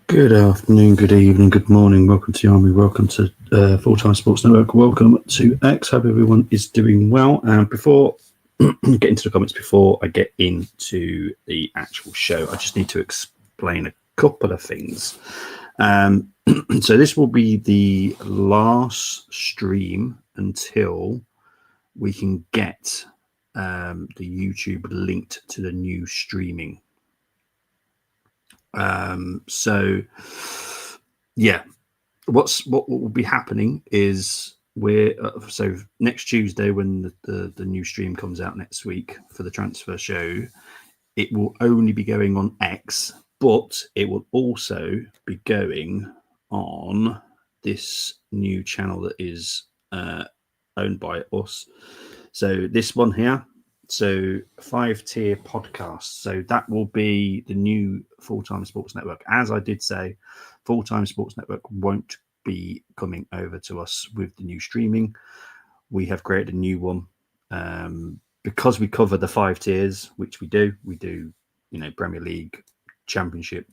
Good afternoon, good evening, good morning. Welcome to the Army. Welcome to Full-Time Sports Network. Welcome to X. Hope everyone is doing well. And before get into the comments, before I get into the actual show, I just need to explain a couple of things. So this will be the last stream until we can get the YouTube linked to the new streaming. So yeah, what will be happening is so next Tuesday, when the new stream comes out next week for the transfer show, it will only be going on X, but it will also be going on this new channel that is owned by us. So this one here, so 5-tier podcast. So that will be the new Full-Time Sports Network. As I did say, Full-Time Sports Network won't be coming over to us with the new streaming. We have created a new one because we cover the 5 tiers, which we do. We do, Premier League, Championship,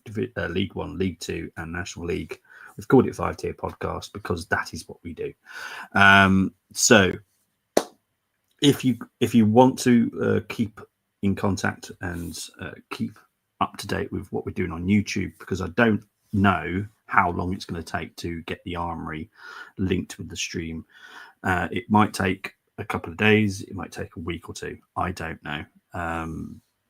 League One, League Two, and National League. We've called it 5-tier podcast because that is what we do. So if you want to keep in contact and keep up to date with what we're doing on YouTube, because I don't know how long it's going to take to get the Armory linked with the stream. It might take a couple of days. It might take a week or two. I don't know.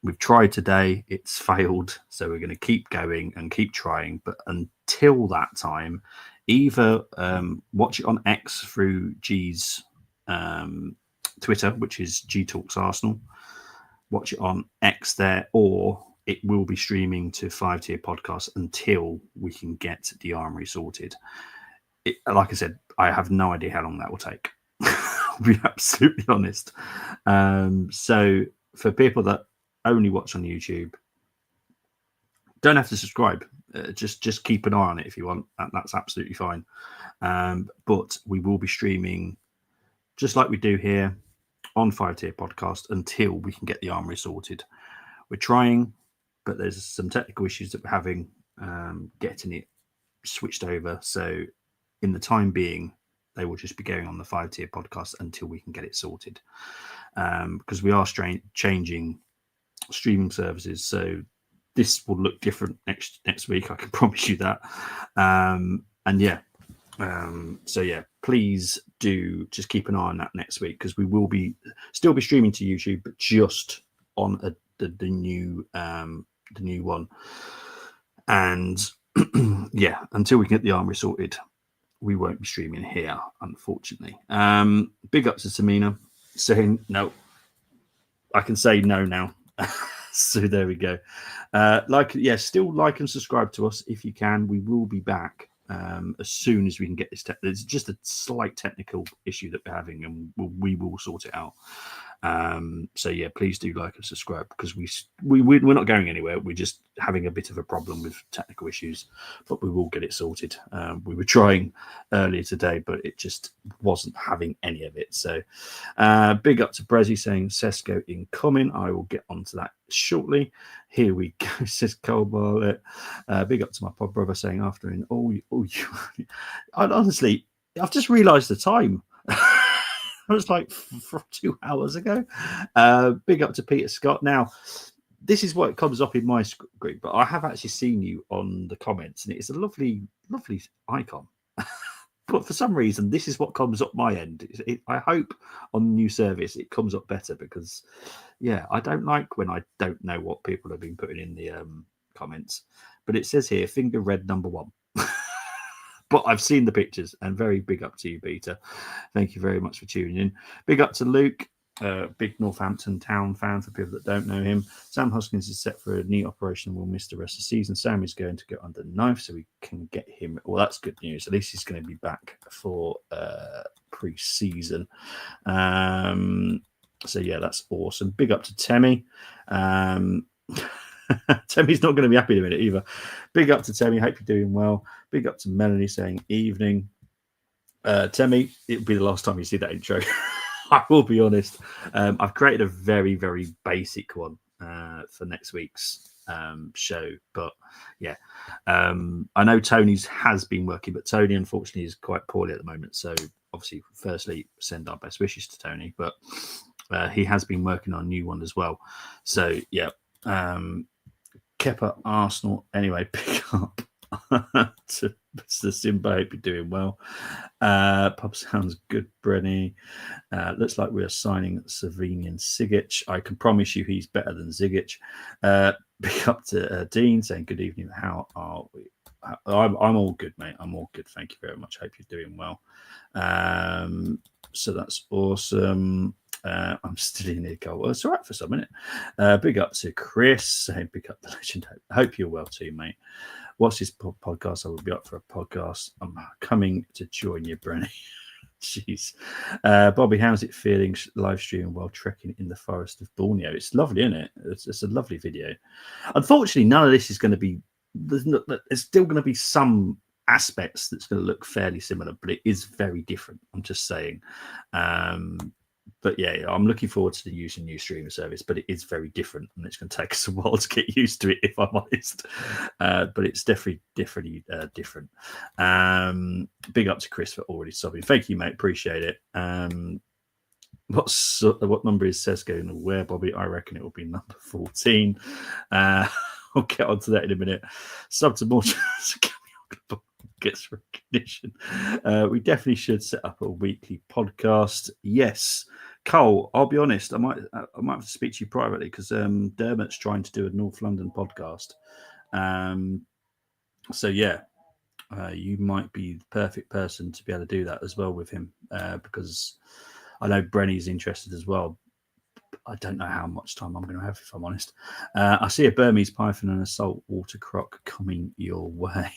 We've tried today. It's failed. So we're going to keep going and keep trying. But until that time, either watch it on X through G's Twitter, which is G Talks Arsenal. Watch it on X there, or it will be streaming to 5-tier podcasts until we can get the Armory sorted. Like I said, I have no idea how long that will take. I'll be absolutely honest. So for people that only watch on YouTube, don't have to subscribe. Just keep an eye on it if you want. That's absolutely fine. But we will be streaming just like we do here on 5-tier podcast until we can get the Armory sorted. We're trying, but there's some technical issues that we're having getting it switched over. So in the time being, they will just be going on the 5-tier podcast until we can get it sorted, because we are changing streaming services. So this will look different next week. I can promise you that. So yeah, please do just keep an eye on that next week, because we will still be streaming to YouTube, but just on the new one. And yeah, until we get the Armory sorted, we won't be streaming here, unfortunately. Big ups to Tamina saying no. I can say no now. So there we go. Still like and subscribe to us if you can. We will be back as soon as we can get this. There's just a slight technical issue that we're having, and we will sort it out. So yeah, please do like and subscribe, because we're not going anywhere. We're just having a bit of a problem with technical issues, but we will get it sorted. We were trying earlier today, but it just wasn't having any of it. So big up to Brezzy saying Sesko incoming. I will get onto that shortly. Here we go, says Cole Barlett. Big up to my pod brother saying after in honestly, I've just realised the time. It was like 2 hours ago. Big up to Peter Scott. Now, this is what comes up in my group, but I have actually seen you on the comments, and it's a lovely, lovely icon. But for some reason, this is what comes up my end. I hope on the new service it comes up better, because, yeah, I don't like when I don't know what people have been putting in the comments. But it says here, finger red number 1. But I've seen the pictures, and very big up to you, Peter. Thank you very much for tuning in. Big up to Luke, big Northampton Town fan for people that don't know him. Sam Hoskins is set for a knee operation and will miss the rest of the season. Sam is going to go under the knife, so we can get him. Well, that's good news. At least he's going to be back for pre-season. So yeah, that's awesome. Big up to Temmie. Temmie's not going to be happy in a minute either. Big up to Temmie. Hope you're doing well. Big up to Melanie saying evening. Temmie, it'll be the last time you see that intro. I will be honest. I've created a very, very basic one. for next week's show. But yeah, I know Tony's has been working, but Tony unfortunately is quite poorly at the moment. So obviously, firstly, send our best wishes to Tony, but he has been working on a new one as well. So yeah, Kepa Arsenal. Anyway, pick up to Simba. Hope you're doing well. Pub sounds good, Brenny. Looks like we're signing Slovenian Sigic. I can promise you he's better than Zigic. Pick up to Dean saying good evening. How are we? I'm all good, mate. I'm all good. Thank you very much. Hope you're doing well. So that's awesome. I'm still in here, goal. Well, it's all right for some minute. Big up to Chris saying big up the legend. Hope you're well too, mate. What's this podcast? I will be up for a podcast. I'm coming to join you, Brenny. Jeez. Bobby, how's it feeling live streaming while trekking in the forest of Borneo? It's lovely, isn't it? It's a lovely video. Unfortunately, none of this is going to be, there's still going to be some aspects that's going to look fairly similar, but it is very different. I'm just saying. But yeah, I'm looking forward to the use of new streaming service, but it is very different, and it's going to take us a while to get used to it, if I'm honest. But it's definitely different. Big up to Chris for already subbing. Thank you, mate. Appreciate it. What number is Sesko going to wear, Bobby? I reckon it will be number 14. I'll get onto that in a minute. Sub to more gets recognition. We definitely should set up a weekly podcast. Yes. Cole, I'll be honest, I might have to speak to you privately because Dermot's trying to do a North London podcast. So yeah, you might be the perfect person to be able to do that as well with him because I know Brenny's interested as well. I don't know how much time I'm going to have, if I'm honest. I see a Burmese python and a saltwater croc coming your way.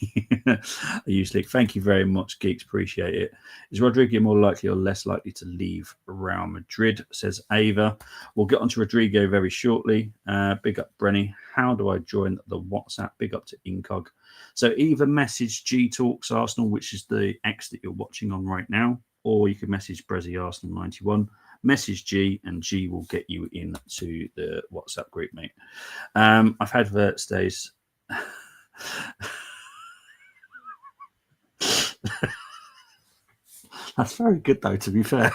Usually, thank you very much, geeks. Appreciate it. Is Rodrigo more likely or less likely to leave Real Madrid? Says Ava. We'll get on to Rodrigo very shortly. Big up, Brenny. How do I join the WhatsApp? Big up to Incog. So either message G Talks Arsenal, which is the X that you're watching on right now, or you can message Brezzy Arsenal 91. Message G and G will get you into the WhatsApp group, mate. I've had vert stays. That's very good, though, to be fair.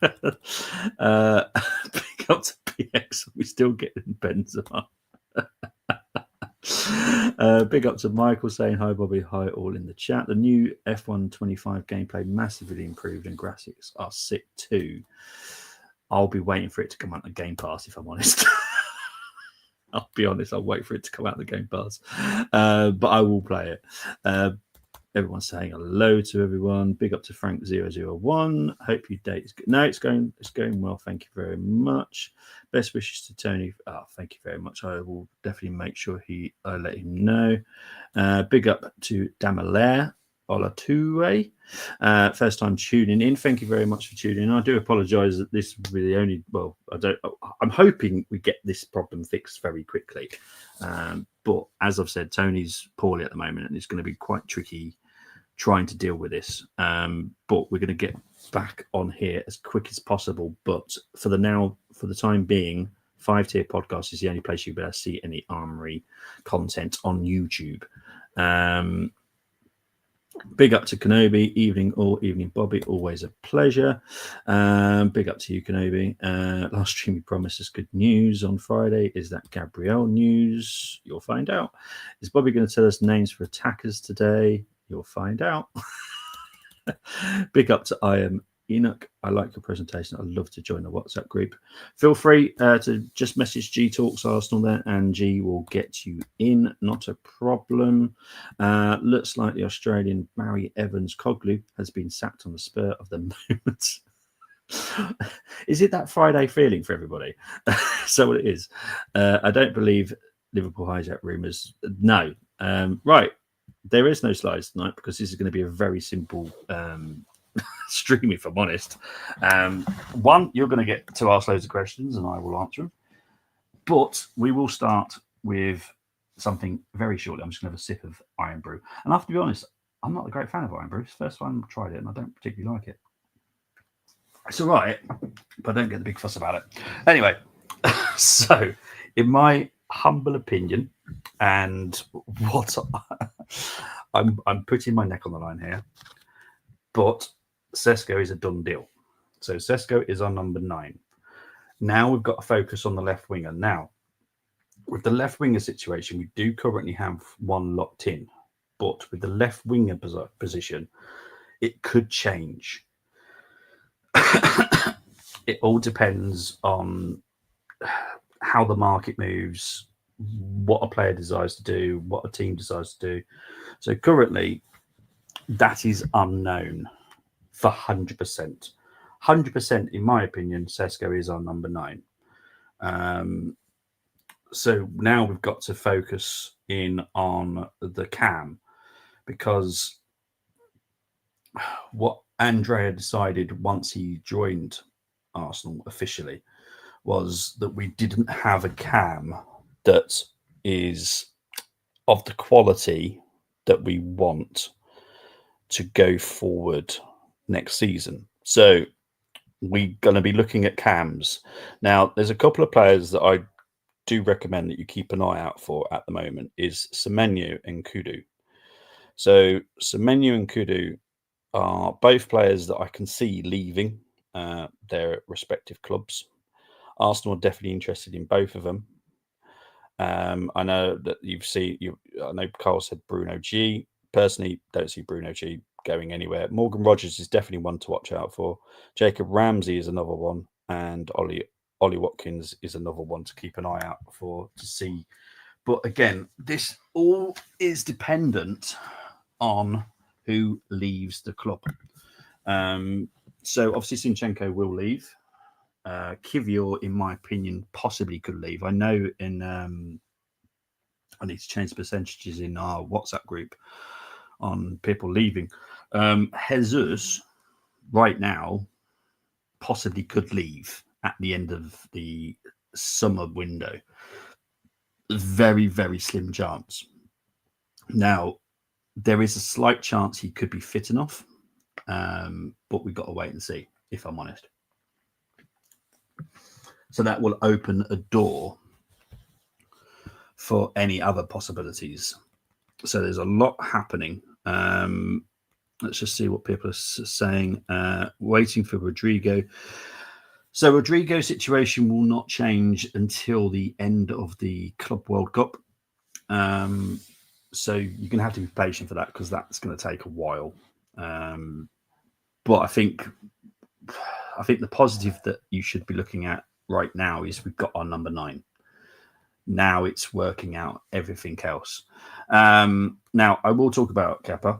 Pick up to PX. We're still getting Benzema. Big up to Michael saying hi, Bobby. Hi, all in the chat. The new F1 25 gameplay massively improved and graphics are sick too. I'll be waiting for it to come out the Game Pass, if I'm honest. I'll be honest, I'll wait for it to come out the Game Pass. But I will play it. Everyone's saying hello to everyone. Big up to Frank001. Hope your date is good. No, it's going well. Thank you very much. Best wishes to Tony. Thank you very much. I will definitely make sure I let him know. Big up to Damalaire Olatue. First time tuning in. Thank you very much for tuning in. I do apologise that this will be the only. Well, I'm hoping we get this problem fixed very quickly. But as I've said, Tony's poorly at the moment, and it's going to be quite tricky trying to deal with this. But we're going to get back on here as quick as possible. But for the time being, 5-tier podcast is the only place you'll be able to see any Armory content on YouTube. Big up to Kenobi. Evening, Bobby. Always a pleasure. Big up to you, Kenobi. Last stream we promised us good news on Friday. Is that Gabrielle news? You'll find out. Is Bobby going to tell us names for attackers today? You'll find out. Big up to I am Enoch. I like your presentation. I'd love to join the WhatsApp group. Feel free to just message G Talks Arsenal there, and G will get you in. Not a problem. Looks like the Australian Barry Evans Coglu has been sacked on the spur of the moment. Is it that Friday feeling for everybody? So what it is. I don't believe Liverpool hijack rumours. No. Right. There is no slides tonight because this is going to be a very simple stream, if I'm honest. One, you're going to get to ask loads of questions and I will answer them. But we will start with something very shortly. I'm just going to have a sip of Iron Brew. And I have to be honest, I'm not a great fan of Iron Brew. It's the first time I've tried it and I don't particularly like it. It's all right, but I don't get the big fuss about it. Anyway, so in my humble opinion, and what I'm putting my neck on the line here, but Sesko is a done deal. So Sesko is our number 9. Now we've got to focus on the left winger. Now, with the left winger situation, we do currently have one locked in, but with the left winger position, it could change. It all depends on how the market moves, what a player desires to do, what a team decides to do. So currently, that is unknown for 100%. 100%, in my opinion, Sesko is our number 9. So now we've got to focus in on the cam, because what Andrea decided once he joined Arsenal officially was that we didn't have a cam that is of the quality that we want to go forward next season. So we're going to be looking at cams. Now, there's a couple of players that I do recommend that you keep an eye out for at the moment is Semenyo and Kudu. So Semenyo and Kudu are both players that I can see leaving their respective clubs. Arsenal are definitely interested in both of them. I know that I know Carl said Bruno G. Personally, don't see Bruno G going anywhere. Morgan Rogers is definitely one to watch out for. Jacob Ramsey is another one, and Ollie Watkins is another one to keep an eye out for to see. But again, this all is dependent on who leaves the club. So obviously Zinchenko will leave. Kivior, in my opinion, possibly could leave. I know I need to change the percentages in our WhatsApp group on people leaving. Jesus, right now, possibly could leave at the end of the summer window. Very, very slim chance. Now, there is a slight chance he could be fit enough, but we've got to wait and see, if I'm honest. So that will open a door for any other possibilities. So there's a lot happening. Let's just see what people are saying. Waiting for Rodrigo. So Rodrigo's situation will not change until the end of the Club World Cup. So you're going to have to be patient for that, because that's going to take a while. But I think the positive that you should be looking at right now is we've got our number 9. Now it's working out everything else. Now I will talk about Kepa.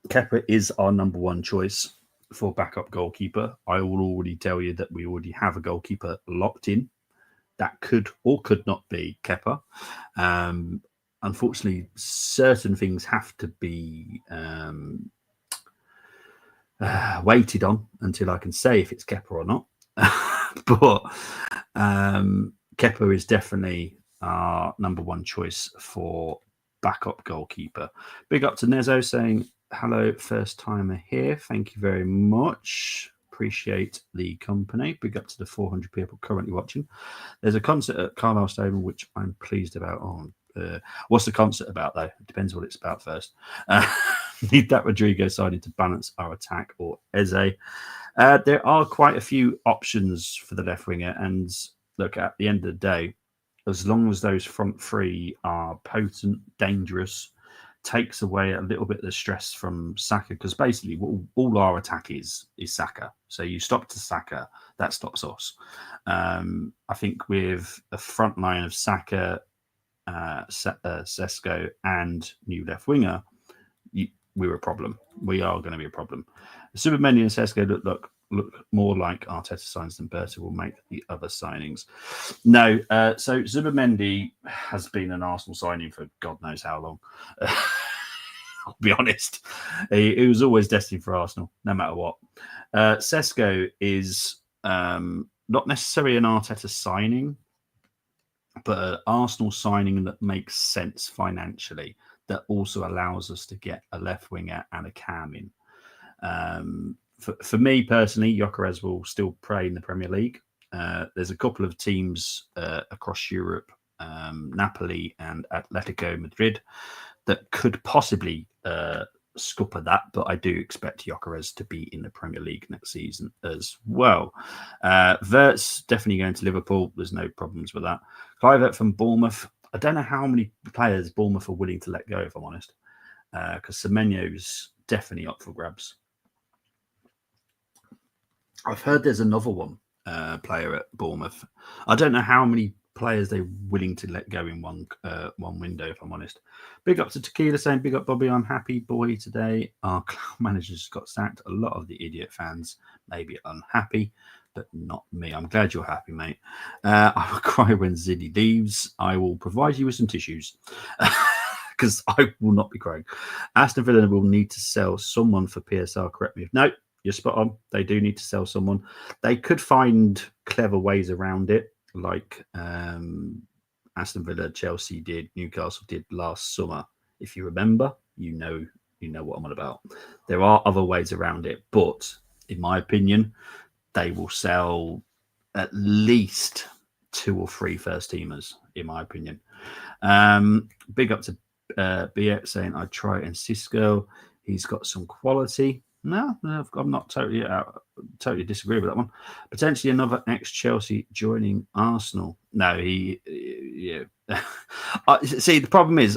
Kepa is our number 1 choice for backup goalkeeper. I will already tell you that we already have a goalkeeper locked in. That could or could not be Kepa. Unfortunately, certain things have to be waited on until I can say if it's Kepa or not. But Kepa is definitely our number 1 choice for backup goalkeeper. Big up to Nezo saying, hello, first timer here. Thank you very much. Appreciate the company. Big up to the 400 people currently watching. There's a concert at Carlisle Stadium, which I'm pleased about. What's the concert about, though? It depends what it's about first. Need that Rodrigo signing to balance our attack, or Eze. There are quite a few options for the left winger, and look, at the end of the day, as long as those front 3 are potent, dangerous, takes away a little bit of the stress from Saka, because basically all our attack is Saka. So you stop to Saka, that stops us. I think with a front line of Saka, Sesko, and new left winger, we're a problem. We are going to be a problem. Supermenu and Sesko look more like Arteta signs than Berta will make the other signings. No, so Zubimendi has been an Arsenal signing for God knows how long. I'll be honest. He was always destined for Arsenal, no matter what. Sesko is not necessarily an Arteta signing, but an Arsenal signing that makes sense financially, that also allows us to get a left winger and a cam in. For me personally, Gyökeres will still play in the Premier League. There's a couple of teams across Europe Napoli and Atletico Madrid that could possibly scupper that, but I do expect Gyökeres to be in the Premier League next season as well. Vert's definitely going to Liverpool. There's no problems with that. Kluivert from Bournemouth. I don't know how many players Bournemouth are willing to let go, if I'm honest, because Semenyo's definitely up for grabs. I've heard there's another one player at Bournemouth. I don't know how many players they're willing to let go in one window, if I'm honest. Big up to Tequila saying, big up Bobby, I'm happy boy today. Our club manager's got sacked. A lot of the idiot fans may be unhappy, but not me. I'm glad you're happy, mate. I will cry when Ziddy leaves. I will provide you with some tissues. Because I will not be crying. Aston Villa will need to sell someone for PSR. Correct me if no, you're spot on. They do need to sell someone. They could find clever ways around it, like Aston Villa, Chelsea did, Newcastle did last summer. If you remember, you know what I'm on about. There are other ways around it, but in my opinion, they will sell at least 2 or 3 first teamers, in my opinion. Big up to BX saying I'd try it in Sesko. He's got some quality. No, I'm not totally disagree with that one. Potentially another ex-Chelsea joining Arsenal. No, yeah. See, the problem is,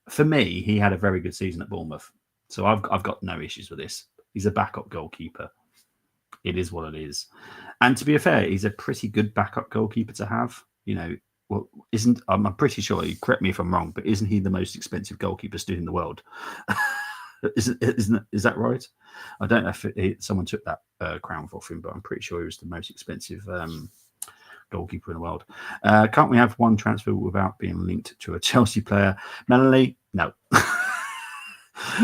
for me, he had a very good season at Bournemouth, so I've got no issues with this. He's a backup goalkeeper. It is what it is, and to be fair, he's a pretty good backup goalkeeper to have. Well, I'm pretty sure. You correct me if I'm wrong, but isn't he the most expensive goalkeeper still in the world? Is that right? I don't know if someone took that crown off him, but I'm pretty sure he was the most expensive goalkeeper in the world. Can't we have one transfer without being linked to a Chelsea player? Melanie, no.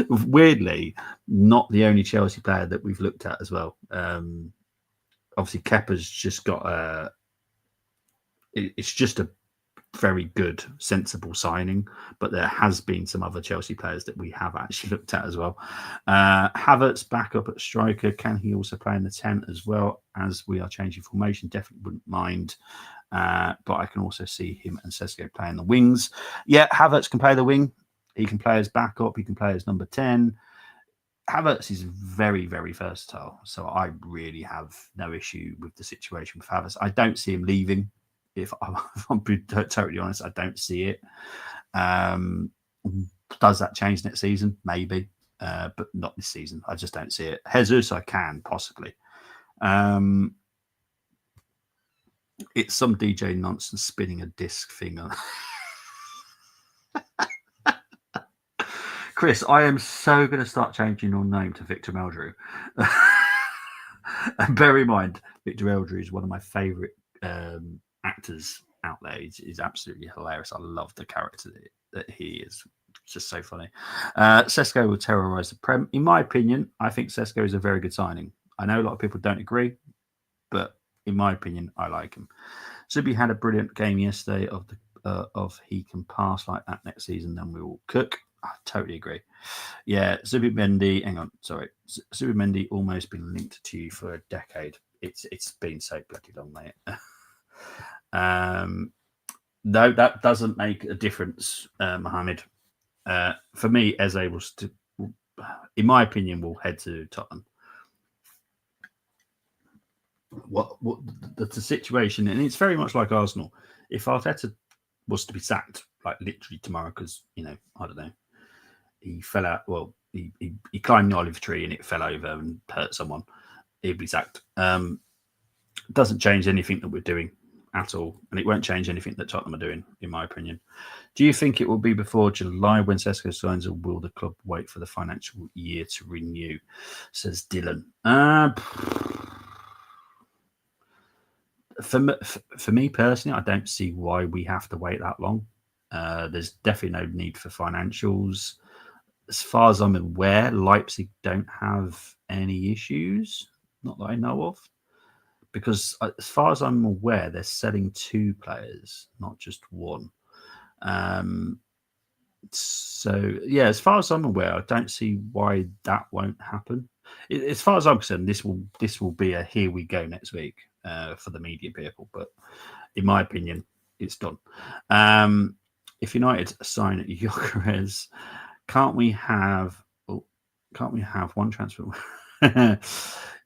Weirdly, not the only Chelsea player that we've looked at as well. Obviously, Kepa's just got it's just a very good, sensible signing, but there has been some other Chelsea players that we have actually looked at as well. Havertz back up at striker. Can he also play in the 10 as well? As we are changing formation, definitely wouldn't mind. But I can also see him and Sesko playing the wings. Yeah, Havertz can play the wing. He can play as backup. He can play as number 10. Havertz is very, very versatile. So I really have no issue with the situation with Havertz. I don't see him leaving. If I'm being totally honest, I don't see it. Does that change next season? Maybe, but not this season. I just don't see it. Jesus, I can possibly. It's some DJ nonsense spinning a disc thing. Chris, I am so going to start changing your name to Victor Meldrew. And bear in mind, Victor Meldrew is one of my favourite actors out there. He's absolutely hilarious. I love the character that he is. It's just so funny. Sesko will terrorise the Prem. In my opinion, I think Sesko is a very good signing. I know a lot of people don't agree, but in my opinion, I like him. Zubi had a brilliant game yesterday of he can pass like that next season, then we will cook. I totally agree. Yeah, Zubi Mendy almost been linked to you for a decade. It's been so bloody long, mate. No, that doesn't make a difference, Mohammed. For me, Eze was, in my opinion, will head to Tottenham. What the situation, and it's very much like Arsenal. If Arteta was to be sacked, like literally tomorrow, because I don't know, he fell out. Well, he climbed the olive tree and it fell over and hurt someone. He'd be sacked. Doesn't change anything that we're doing at all, and it won't change anything that Tottenham are doing, in my opinion. Do you think it will be before July when Sesko signs, or will the club wait for the financial year to renew? Says Dylan. For me personally, I don't see why we have to wait that long. There's definitely no need for financials. As far as I'm aware, Leipzig don't have any issues, not that I know of. Because as far as I'm aware, they're selling 2 players, not just one. So, yeah, as far as I'm aware, I don't see why that won't happen. As far as I'm concerned, this will be a here we go next week. for the media people. But in my opinion, it's done. If United sign Gyökeres, can't we have one transfer?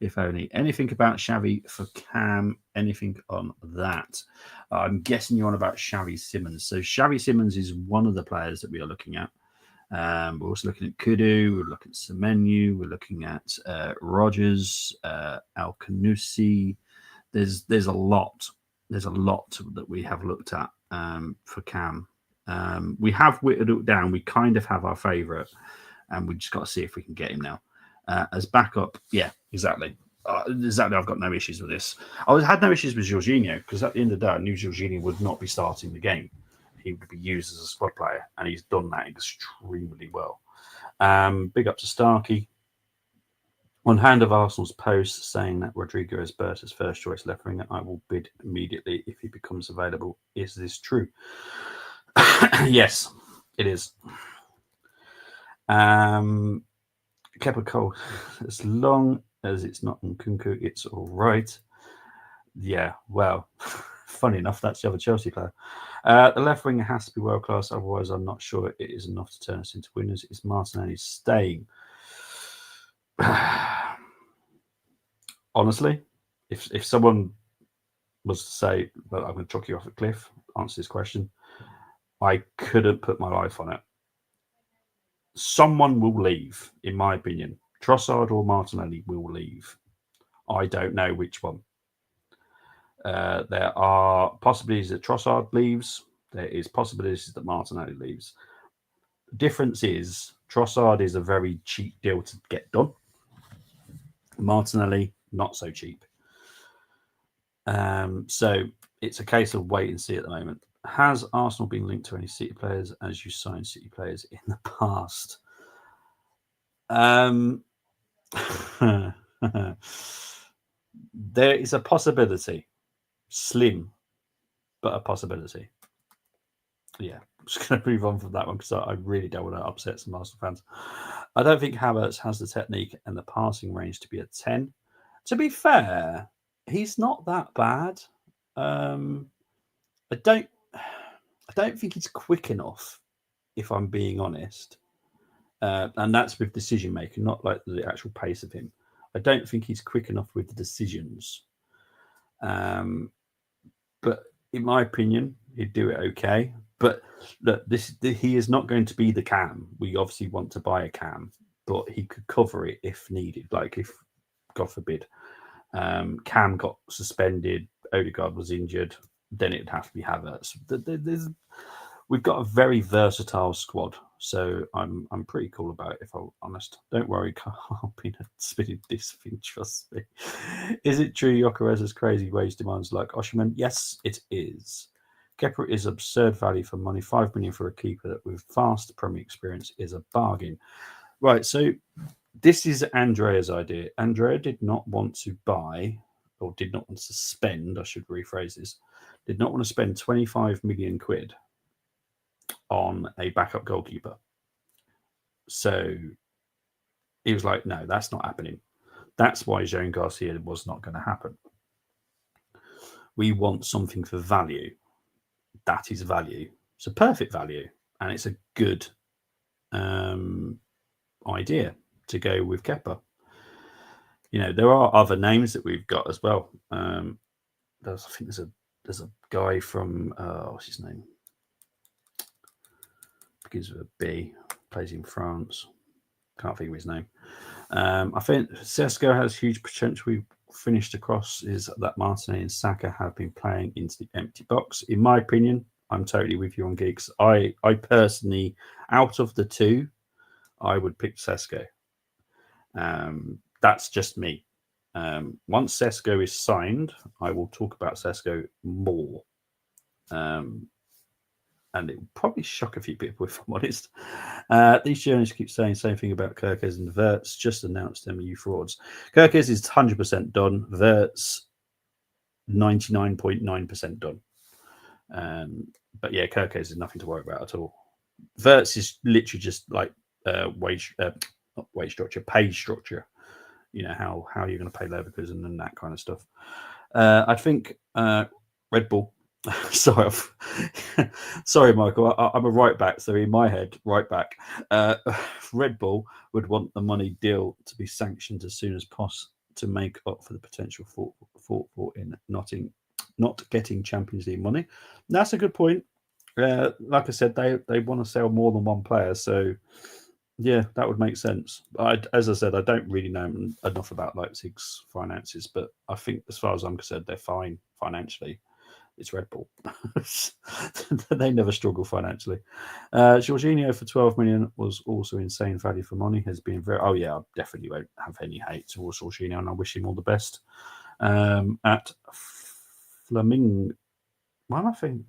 If only. Anything about Xavi for Cam? Anything on that? I'm guessing you're on about Xavi Simons. So Xavi Simons is one of the players that we are looking at. We're also looking at Kudu, we're looking at Semenyo, we're looking at Rogers, Al Kanusi. There's a lot. There's a lot that we have looked at for Cam. We have whittled it down. We kind of have our favourite, and we just got to see if we can get him now. As backup, yeah, exactly. Exactly, I've got no issues with this. I had no issues with Jorginho because at the end of the day, I knew Jorginho would not be starting the game. He would be used as a squad player, and he's done that extremely well. Big up to Starkey. On hand of Arsenal's post saying that Rodrigo is Berta's first choice left winger, I will bid immediately if he becomes available. Is this true? Yes, it is. Kepa Cole, as long as it's not Nkunku, it's all right. Yeah, well, funny enough, that's the other Chelsea player. The left winger has to be world class, otherwise, I'm not sure it is enough to turn us into winners. Is Martinelli staying? Honestly, if someone was to say, well, I'm going to chuck you off a cliff, answer this question, I couldn't put my life on it. Someone will leave, in my opinion. Trossard or Martinelli will leave. I don't know which one. There are possibilities that Trossard leaves. There is possibilities that Martinelli leaves. The difference is Trossard is a very cheap deal to get done. Martinelli, not so cheap. So it's a case of wait and see at the moment. Has Arsenal been linked to any City players as you signed City players in the past? There is a possibility. Slim, but a possibility. Yeah, I'm just going to move on from that one because I really don't want to upset some Arsenal fans. I don't think Havertz has the technique and the passing range to be a 10. To be fair, he's not that bad. I don't think he's quick enough, if I'm being honest. And that's with decision making, not like the actual pace of him. I don't think he's quick enough with the decisions. But in my opinion, he'd do it okay. But look, he is not going to be the Cam. We obviously want to buy a Cam, but he could cover it if needed. Like if, God forbid, Cam got suspended, Odegaard was injured, then it'd have to be Havertz. We've got a very versatile squad, so I'm pretty cool about it, if I'm honest. Don't worry, Carl, I've been spinning this thing, trust me. Is it true Gyökeres' crazy wage demands like Osimhen? Yes, it is. Kepa is absurd value for money. 5 million for a keeper that with vast Premier experience is a bargain. Right, so this is Andrea's idea. Andrea did not want to buy, or did not want to spend, I should rephrase this, did not want to spend 25 million quid on a backup goalkeeper. So he was like, no, that's not happening. That's why Jean Garcia was not going to happen. We want something for value. That is value. It's a perfect value. And it's a good idea to go with Kepa. You know, there are other names that we've got as well. I think there's a guy from, what's his name? Begins with a B, plays in France. Can't think of his name. I think Sesko has huge potential. We finished across is that Martinelli and Saka have been playing into the empty box. In my opinion, I'm totally with you on Geeks. I personally, out of the two, I would pick Sesko. That's just me. Once Sesko is signed, I will talk about Sesko more. And it will probably shock a few people, if I'm honest. These journalists keep saying the same thing about Kirkes and Verts. Just announced them, you frauds. Kirkes is 100% done. Verts, 99.9% done. But yeah, Kirkes is nothing to worry about at all. Verts is literally just like not wage structure, pay structure. You know, how you're going to pay Leverkusen and that kind of stuff. I think Red Bull. Sorry, sorry, Michael. I'm a right back, so in my head, right back. Red Bull would want the money deal to be sanctioned as soon as possible to make up for the potential for in not getting Champions League money. That's a good point. Like I said, they want to sell more than one player, so yeah, that would make sense. As I said, I don't really know enough about Leipzig's finances, but I think as far as I'm concerned, they're fine financially. It's Red Bull. They never struggle financially. Jorginho for 12 million was also insane value for money. Has been very. Oh yeah, I definitely won't have any hate towards Jorginho, and I wish him all the best. At Flamingo, why am I thinking?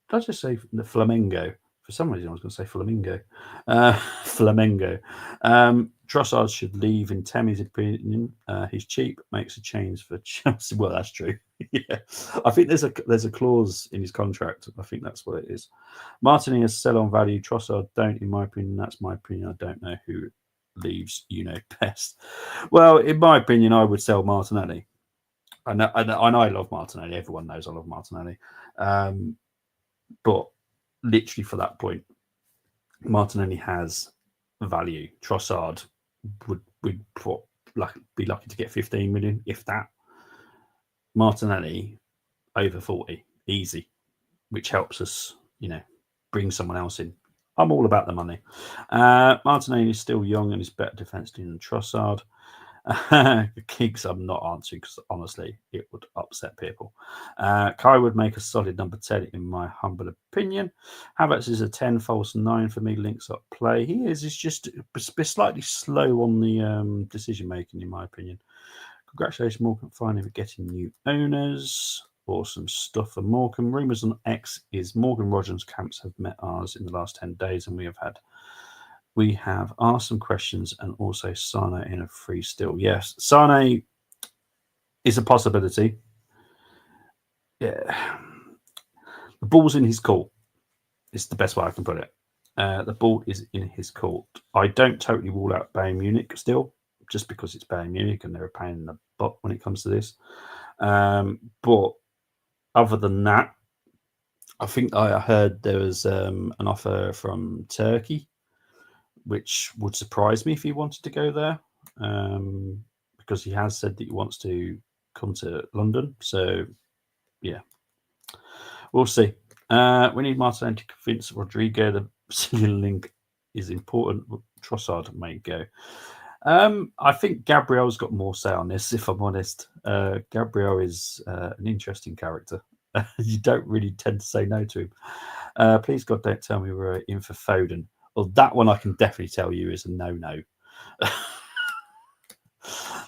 Did I just say the Flamengo? For some reason, I was going to say Flamingo. Flamengo. Trossard should leave, in Tammy's opinion. He's cheap, makes a change for Chelsea. Well, that's true. Yeah, I think there's a clause in his contract. I think that's what it is. Martinelli has sell on value. Trossard don't, in my opinion. That's my opinion. I don't know who leaves. You know best. Well, in my opinion, I would sell Martinelli. I know I love Martinelli. Everyone knows I love Martinelli. But literally for that point, Martinelli has value. Trossard would be lucky to get 15 million, if that. Martinelli over 40, easy, which helps us, bring someone else in. I'm all about the money. Martinelli is still young and is better defensively than Trossard. The kicks I'm not answering because honestly it would upset people. Kai would make a solid number 10 in my humble opinion. Havertz is a 10, false 9 for me, links up play. He is just slightly slow on the decision making in my opinion. Congratulations Morecambe finally for getting new owners. Awesome stuff for Morecambe. Rumours on X is Morgan Rogers' camps have met ours in the last 10 days and we have asked some questions and also Sane in a free still. Yes, Sane is a possibility. Yeah. The ball's in his court. It's the best way I can put it. The ball is in his court. I don't totally rule out Bayern Munich still, just because it's Bayern Munich and they're a pain in the butt when it comes to this. But other than that, I think I heard there was an offer from Turkey, which would surprise me if he wanted to go there, because he has said that he wants to come to London. So, yeah, we'll see. We need Martin to convince Rodrigo the Brazilian link is important. Trossard may go. I think Gabriel's got more say on this, if I'm honest. Gabriel is an interesting character. You don't really tend to say no to him. Please, God, don't tell me we're in for Foden. Well, that one I can definitely tell you is a no-no.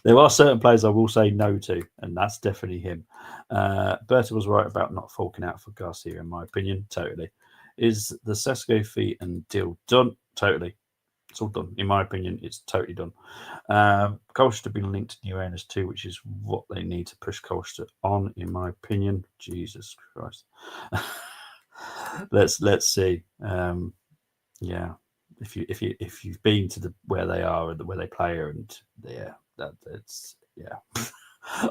There are certain players I will say no to, and that's definitely him. Berta was right about not forking out for Garcia, in my opinion. Totally. Is the Sesko fee and deal done? Totally. It's all done. In my opinion, it's totally done. Colchester have been linked to new owners too, which is what they need to push Colchester on, in my opinion. Jesus Christ. Let's see. Yeah, if you've been to where they are and where they play, and that's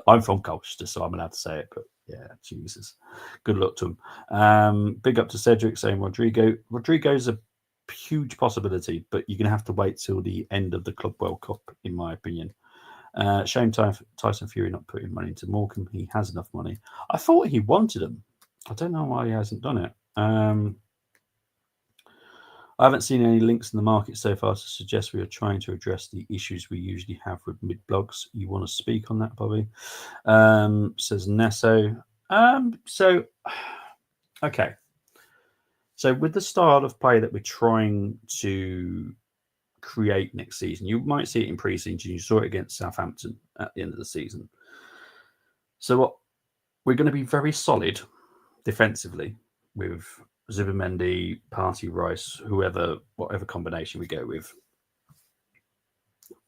I'm from Colchester, so I'm allowed to say it. But yeah, Jesus, good luck to him. Big up to Cedric saying Rodrigo. Rodrigo's a huge possibility, but you're gonna have to wait till the end of the Club World Cup, in my opinion. Shame Tyson Fury not putting money into Morecambe. He has enough money. I thought he wanted them. I don't know why he hasn't done it. I haven't seen any links in the market so far to suggest we are trying to address the issues we usually have with mid-blogs. You want to speak on that, Bobby? Says Nesso. Okay. So with the style of play that we're trying to create next season, you might see it in pre-season. You saw it against Southampton at the end of the season. So we're going to be very solid defensively with Zubimendi, Partey, Rice, whatever combination we go with.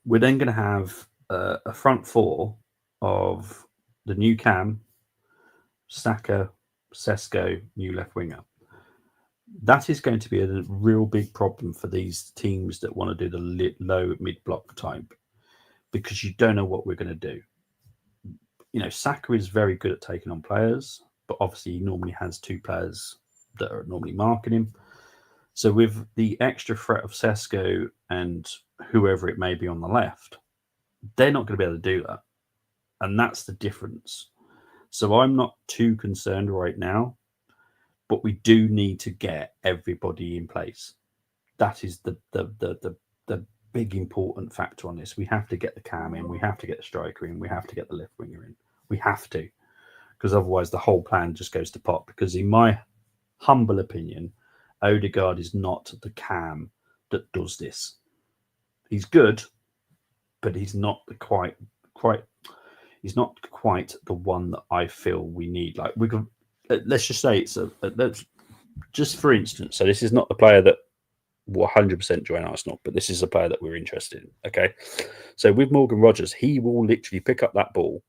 We're then going to have a front four of the new Cam, Saka, Sesko, new left winger. That is going to be a real big problem for these teams that want to do the low mid block type, because you don't know what we're going to do. Saka is very good at taking on players, but obviously he normally has two players that are normally marking him. So with the extra threat of Sesko and whoever it may be on the left, they're not going to be able to do that. And that's the difference. So I'm not too concerned right now, but we do need to get everybody in place. That is the big important factor on this. We have to get the cam in, we have to get the striker in, we have to get the left winger in. We have to, because otherwise the whole plan just goes to pot. Because in my humble opinion, Odegaard is not the cam that does this. He's good, but he's not quite. He's not quite the one that I feel we need. Like we could, let's just say it's let's just for instance. So this is not the player that will 100% join Arsenal, but this is a player that we're interested in. Okay, so with Morgan Rogers, he will literally pick up that ball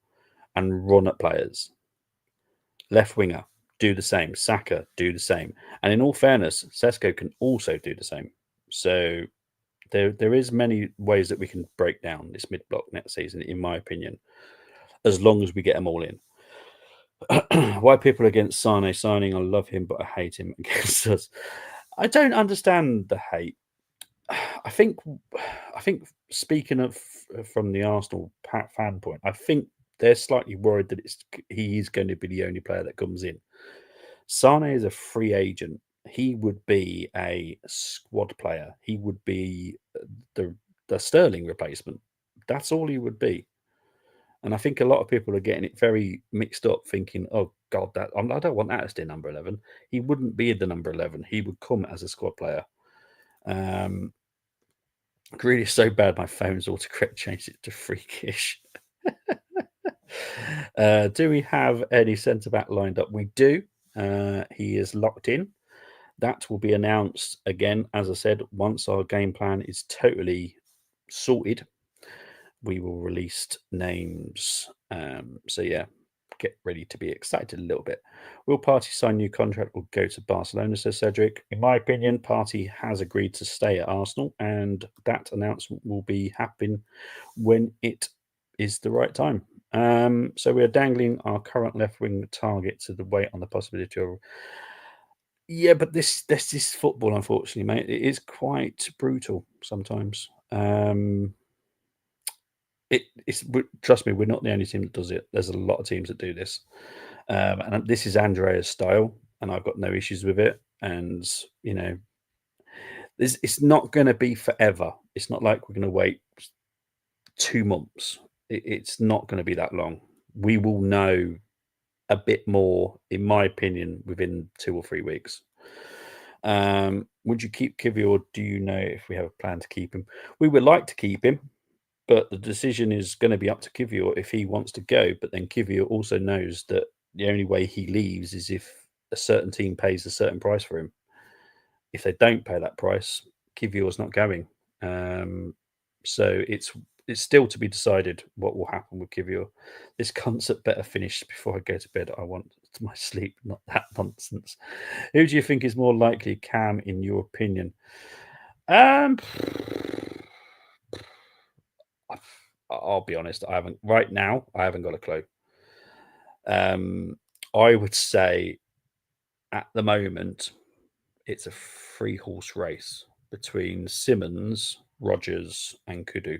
and run at players. Left winger, do the same. Saka, do the same. And in all fairness, Sesko can also do the same. So there is many ways that we can break down this mid block next season, in my opinion, as long as we get them all in. Why people are against Sane signing? I love him, but I hate him against us. I don't understand the hate. I think speaking of from the Arsenal fan point, I think they're slightly worried that he's going to be the only player that comes in. Sane is a free agent. He would be a squad player. He would be the Sterling replacement. That's all he would be. And I think a lot of people are getting it very mixed up, thinking, "Oh God, I don't want that as their number 11." He wouldn't be the number 11. He would come as a squad player. Really so bad. My phone's autocorrect changed it to freakish. Do we have any centre back lined up? We do. He is locked in. That will be announced again, as I said, once our game plan is totally sorted. We will release names. So yeah, get ready to be excited a little bit. Will Partey sign new contract or go to Barcelona, says Cedric? In my opinion, Partey has agreed to stay at Arsenal, and that announcement will be happening when it is the right time. So we are dangling our current left wing target to the wait on the possibility of. Yeah, but this is football, unfortunately, mate. It is quite brutal sometimes. It's trust me, we're not the only team that does it. There's a lot of teams that do this, and this is Andrea's style, and I've got no issues with it. And it's not going to be forever. It's not like we're going to wait 2 months. It's not going to be that long. We will know a bit more, in my opinion, within 2 or 3 weeks. Would you keep Kivy, or do you know if we have a plan to keep him? We would like to keep him, but the decision is going to be up to Kivior if he wants to go. But then Kivior also knows that the only way he leaves is if a certain team pays a certain price for him. If they don't pay that price, Kivior's not going. So it's still to be decided what will happen with Kivior. This concert better finish before I go to bed. I want my sleep, not that nonsense. Who do you think is more likely, Cam, in your opinion? I'll be honest. I haven't got a clue. I would say at the moment it's a 3-horse race between Simmons, Rogers, and Kudu.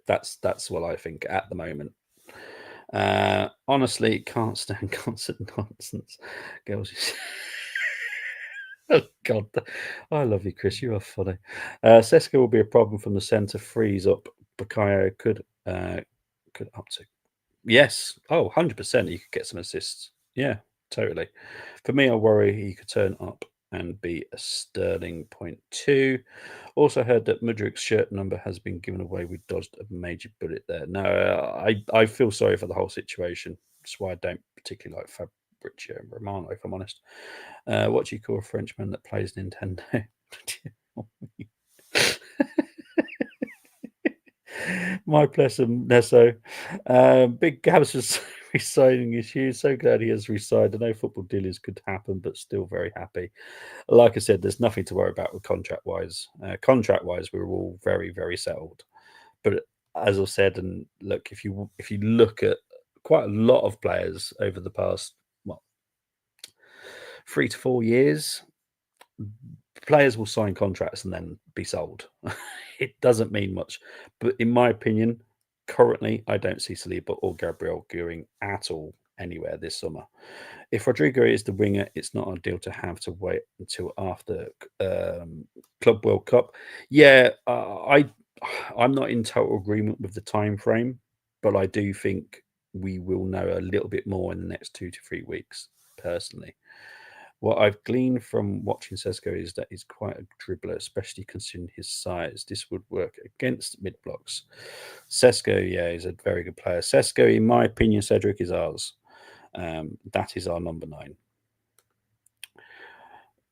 That's what I think at the moment. Honestly, can't stand concert nonsense. Girls. Oh God, I love you, Chris. You are funny. Sesko will be a problem from the centre. Freeze up. Bakayo could up to. Yes. Oh, 100%. He could get some assists. Yeah, totally. For me, I worry he could turn up and be a Sterling 0.2. Also heard that Mudrik's shirt number has been given away. We dodged a major bullet there. No, I feel sorry for the whole situation. That's why I don't particularly like Fabrizio Romano, if I'm honest. What do you call a Frenchman that plays Nintendo? My bless him, Nesso. Big Gabs was resigning his shoes. So glad he has resigned. I know football dealings could happen, but still very happy. Like I said, there's nothing to worry about with contract-wise. Contract-wise, we were all very, very settled. But as I said, and look, if you look at quite a lot of players over the past 3 to 4 years, players will sign contracts and then be sold. It doesn't mean much, but in my opinion, currently I don't see Saliba or Gabriel going at all anywhere this summer. If Rodrigo is the winger, it's not ideal to have to wait until after Club World Cup. Yeah, I'm not in total agreement with the time frame, but I do think we will know a little bit more in the next 2 to 3 weeks. Personally, what I've gleaned from watching Sesko is that he's quite a dribbler, especially considering his size. This would work against mid blocks. Sesko, yeah, he's a very good player. Sesko, in my opinion, Cedric is ours. That is our number 9.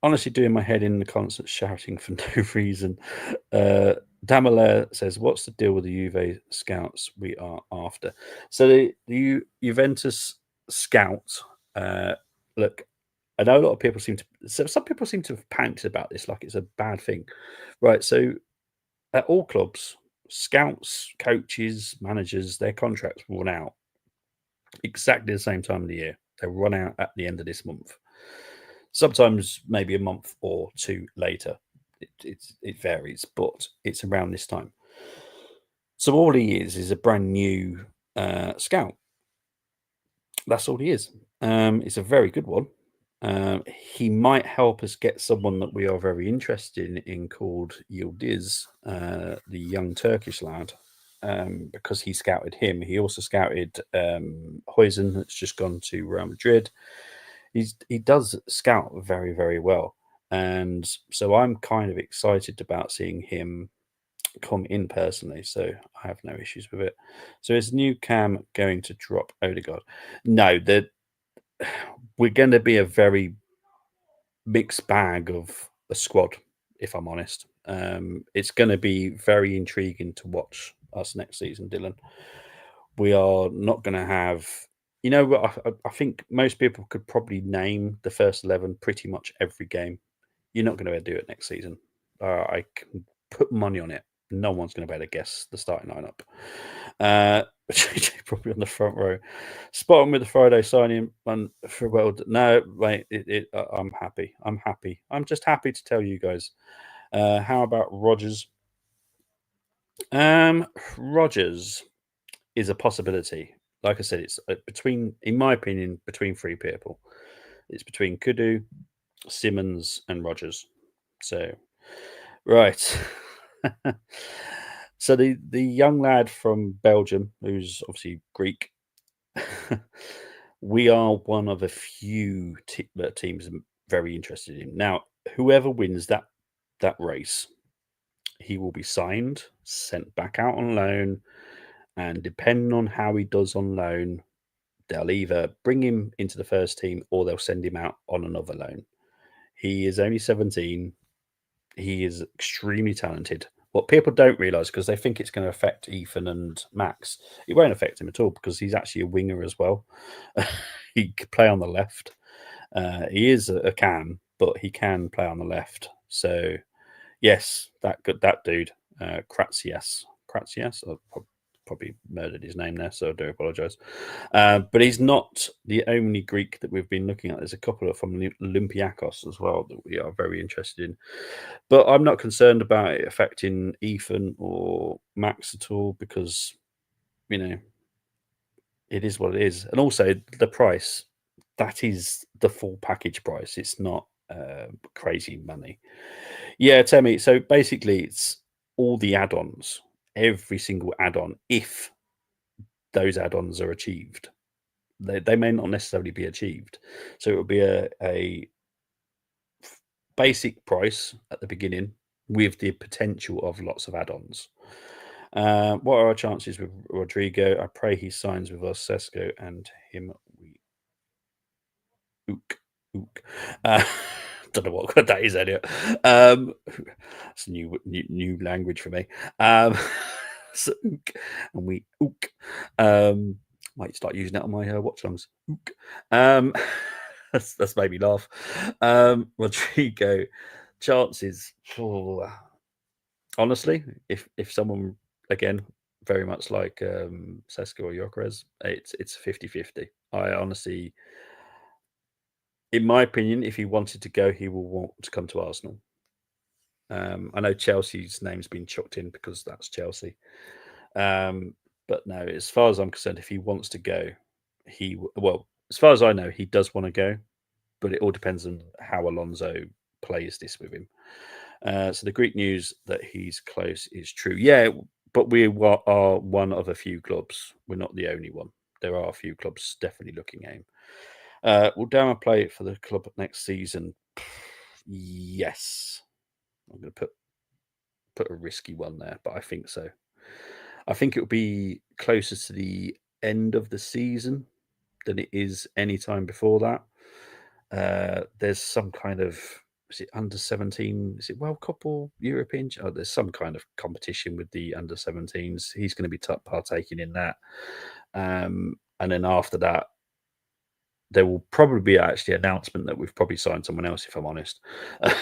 Honestly, doing my head in the constant shouting for no reason. Damala says, "What's the deal with the Juve scouts we are after?" So the Juventus scout. Look, I know a lot of people seem to. Some people seem to have panicked about this, like it's a bad thing, right? So at all clubs, scouts, coaches, managers, their contracts run out exactly the same time of the year. They run out at the end of this month. Sometimes maybe a month or two later. It varies, but it's around this time. So all he is a brand new scout. That's all he is. It's a very good one. He might help us get someone that we are very interested in called Yildiz, the young Turkish lad, because he scouted him. He also scouted Huijsen, that's just gone to Real Madrid. He does scout very, very well. And so I'm kind of excited about seeing him come in personally. So I have no issues with it. So is new Cam going to drop Odegaard? No, we're going to be a very mixed bag of a squad, if I'm honest. It's going to be very intriguing to watch us next season, Dylan. We are not going to have, I think most people could probably name the first 11 pretty much every game. You're not going to be able to do it next season. I can put money on it. No one's going to be able to guess the starting lineup. JJ probably on the front row. Spot on with the Friday signing and for no, mate. I'm happy. I'm happy. I'm just happy to tell you guys. How about Rogers? Rogers is a possibility. Like I said, it's between, in my opinion, between 3 people. It's between Kudu, Simmons, and Rogers. So, right. So the young lad from Belgium, who's obviously Greek, we are one of a few teams very interested in. Now, whoever wins that race, he will be signed, sent back out on loan, and depending on how he does on loan, they'll either bring him into the first team or they'll send him out on another loan. He is only 17. He is extremely talented. What people don't realise, because they think it's going to affect Ethan and Max, it won't affect him at all because he's actually a winger as well. He can play on the left. He is a cam, but he can play on the left. So, yes, that dude, Kratsias. Kratsias? I probably murdered his name there, so I do apologise. But he's not the only Greek that we've been looking at. There's a couple of from Olympiacos as well that we are very interested in. But I'm not concerned about it affecting Ethan or Max at all because, it is what it is. And also the price, that is the full package price. It's not crazy money. Yeah, tell me. So basically, it's all the add-ons, every single add-on, if those add-ons are achieved. They may not necessarily be achieved. So it will be a basic price at the beginning with the potential of lots of add-ons. What are our chances with Rodrigo? I pray he signs with us, Sesko, and him. We ook ook. Don't know what that is, Elliot. It's a new language for me. So, ook, and we ook. Might start using that on my watch songs. Ook. That's made me laugh. Rodrigo, chances. Honestly, if someone again very much like Sesko or Gyökeres. It's 50-50. I honestly, in my opinion, if he wanted to go, he will want to come to Arsenal. I know Chelsea's name's been chucked in because that's Chelsea. But no, as far as I'm concerned, if he wants to go, well, as far as I know, he does want to go, but it all depends on how Alonso plays this with him. So the Greek news that he's close is true. Yeah, but we are one of a few clubs. We're not the only one. There are a few clubs definitely looking at him. Will Dama play for the club next season? Yes. I'm going to put a risky one there, but I think so. I think it will be closer to the end of the season than it is any time before that. There's some kind of, is it under 17? Is it World Cup or European? Oh, there's some kind of competition with the under 17s. He's going to be partaking in that. And then after that, there will probably be actually an announcement that we've probably signed someone else, if I'm honest,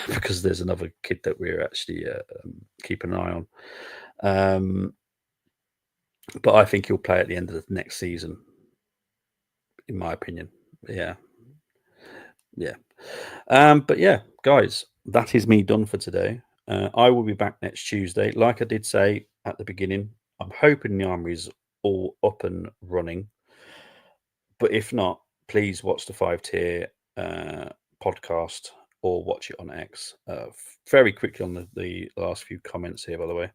because there's another kid that we're actually keeping an eye on. But I think he'll play at the end of the next season, in my opinion. Yeah. But yeah, guys, that is me done for today. I will be back next Tuesday. Like I did say at the beginning, I'm hoping the army is all up and running. But if not, please watch the 5-tier podcast or watch it on X. Very quickly on the last few comments here, by the way.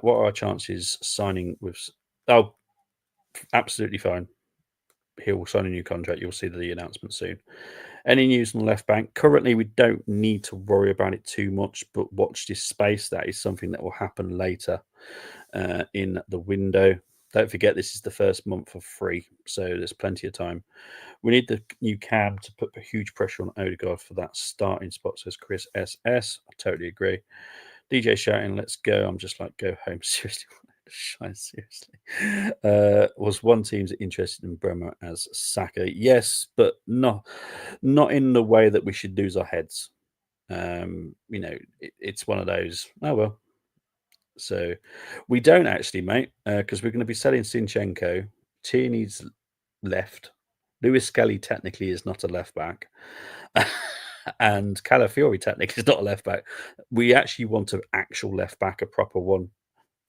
What are our chances signing with... Oh, absolutely fine. He will sign a new contract. You'll see the announcement soon. Any news on the left bank? Currently, we don't need to worry about it too much, but watch this space. That is something that will happen later in the window. Don't forget, this is the first month for free, so there's plenty of time. We need the new cam to put a huge pressure on Odegaard for that starting spot, says Chris SS. I totally agree. DJ shouting, let's go. I'm just like, go home. Seriously. Shine, seriously. Was one team's interested in Bremer as Saka? Yes, but not in the way that we should lose our heads. It's one of those. Oh well. So we don't actually, mate, because we're going to be selling Sinchenko. Tierney's left. Lewis Skelly technically is not a left back. And Calafiori technically is not a left back. We actually want an actual left back, a proper one.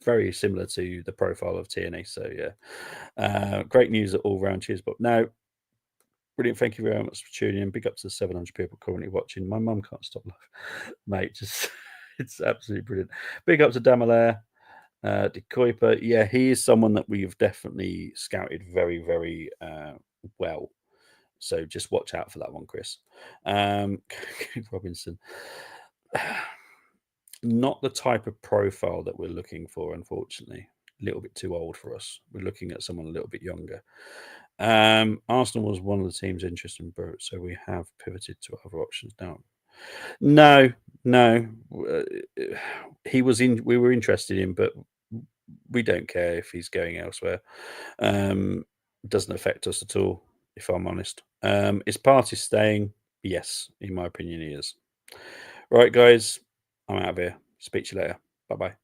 Very similar to the profile of Tierney. So, yeah. Great news at all round. Cheers. But now, brilliant. Thank you very much for tuning in. Big up to the 700 people currently watching. My mum can't stop laughing. Mate, just it's absolutely brilliant. Big up to Damalaire. De Kuiper. Yeah, he is someone that we've definitely scouted very, very well. So just watch out for that one, Chris. Robinson. Not the type of profile that we're looking for, unfortunately. A little bit too old for us. We're looking at someone a little bit younger. Arsenal was one of the teams interested in Burt, so we have pivoted to other options now. No. He was in. We were interested in, but we don't care if he's going elsewhere. Doesn't affect us at all, if I'm honest. Is Partey staying? Yes, in my opinion, he is. Right, guys, I'm out of here. Speak to you later. Bye-bye.